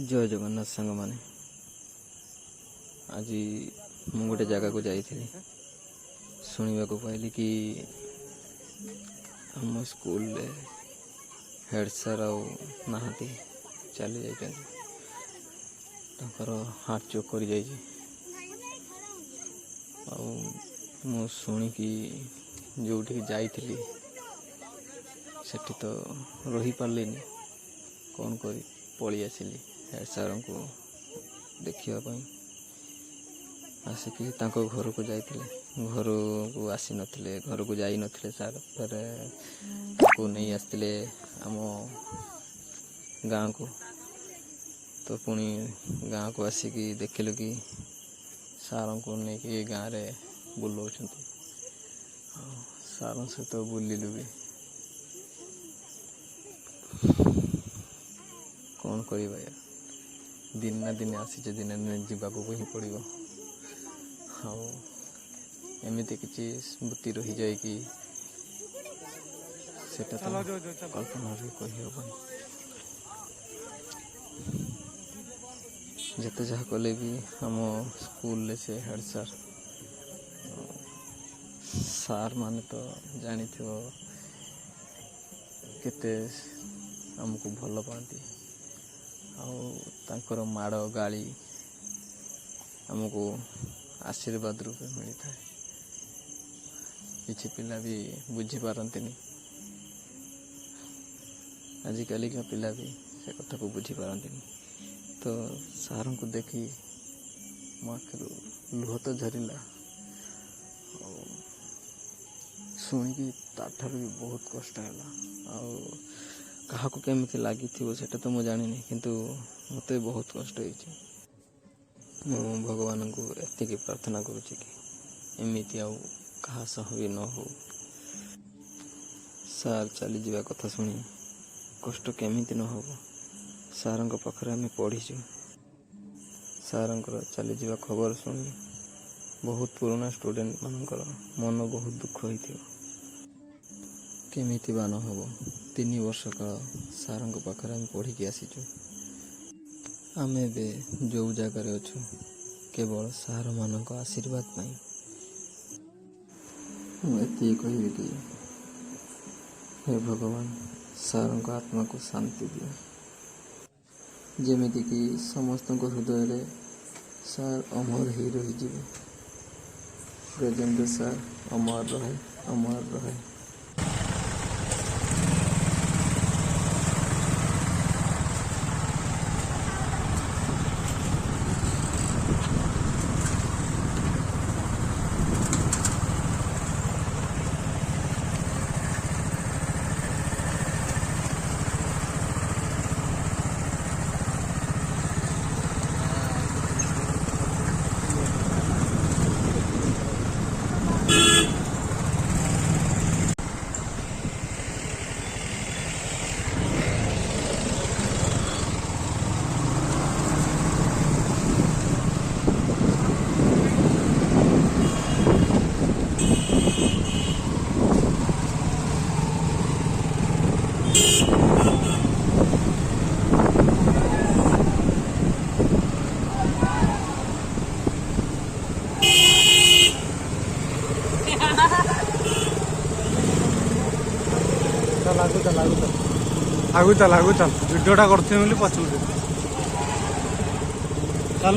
जय जगन्नाथ सांग माने आज मु गोटे जगह को जाइए शुणा को पाइली कि हम स्कूल हेड सर आती चली जाकर हार्ट चोक कर शुणिकी जो जाइली सेठी तो रही पार्लिनी कौन कर पलि आसिली हेड सर को देखा आसिकी घर को जाते घर को आसी नथिले घर को जाई नथिले सर फिर को नहीं आसते आम गाँव को तो पुणी गाँव को आसिकी देखिलु कि सार को लेकिन गाँव में बुलाऊँ सार सहित बुलिलु भी कौन करवा यार दिन ना दिन आसी दिन दिन जावाक ही पड़ो हाँ एमती किसी स्मृति रही जाए कि सेटा तो कल्पना भी कही जिते जहाँ कले भी आम स्कूल से हेड सर सार माने तो जानी थो केते आमको भल पाती आर माड़ गाली आमको आशीर्वाद रूपे मिलता है किसी पिला भी बुझी पारती आजिकल का पिला भी से कथा को बुझी पारती तो सार को देखी मो आखिर लुह तो झरला शुणिकी ताठार भी बहुत कष्ट है क्या केमी लगी से तो मुझे जानी किंतु मत बहुत कष्ट भगवान को एति प्रार्थना करुच्ची कि एमती क्या सह भी न हो सार चली जावा कथा शुणी कष्ट केमिति न हो सार पाखे आम पढ़ीचु सार चली जावा खबर शुणी बहुत पुराना स्टूडेंट मानकर मन बहुत दुख होती केमिति बा न हो 3 वर्ष काल सार पाखे आम पढ़ी आसीचु आम ए जो जगार अच्छु केवल सार मान आशीर्वाद पाई मुझे कहि कि हे भगवान सार आत्मा को शांति दियो जेमिति कि समस्त हृदय रे सार अमर ही रही प्रेजेंट सार अमर रहे आगु चल वीडियोटा करते पचू चल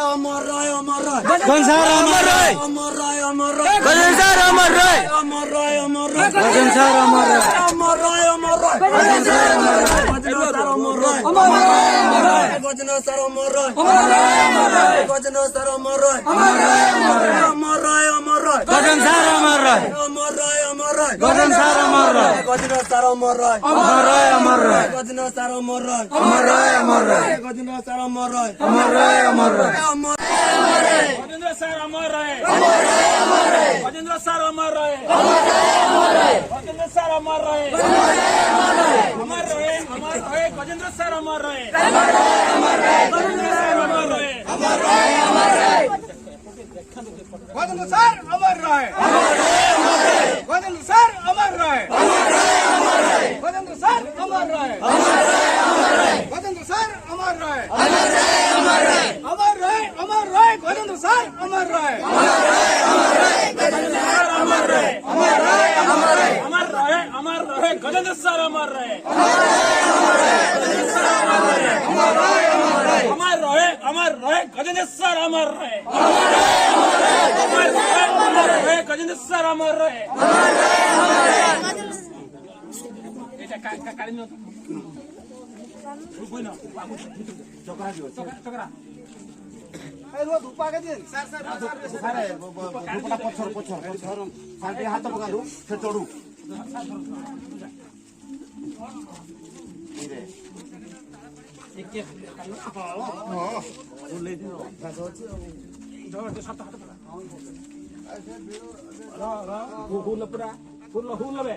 अमर राय अमर राय गजन सर अमर राय अमर राय अमर राय गजन सर अमर राय अमर राय अमर राय गजन सर अमर राय अमर राय अमर राय गजन सर अमर राय गजना सर अमर राय गजना सर अमर राय अमर राय अमर राय गजन सर अमर राय अमर राय अमर राय गजन सर अमर राय गजना सर अमर राय अमर राय अमर राय गजना सर अमर राय अमर राय अमर राय गजना सर अमर राय अमर राय अमर राय गजेंद्र सर अमर राय गजेंद्र सर अमर राय गजेंद्र सर अमर राय अमर राय गजेंद्र सर अमर राय गजेंद्र सर अमर राय गजेंद्र सर अमर राय गजेंद्र सर अमर राय गजेंद्र सर अमर राय गजेंद्र सर अमर राय अमर राय गजेंद्र सर अमर राय अमर राय गजेंद्र सर अमर राय अमर राय गजेंद्र सर अमर राय गजेंद्र सर अमर राय हाथ पकालु से चढ़ू पूरा फुल लबे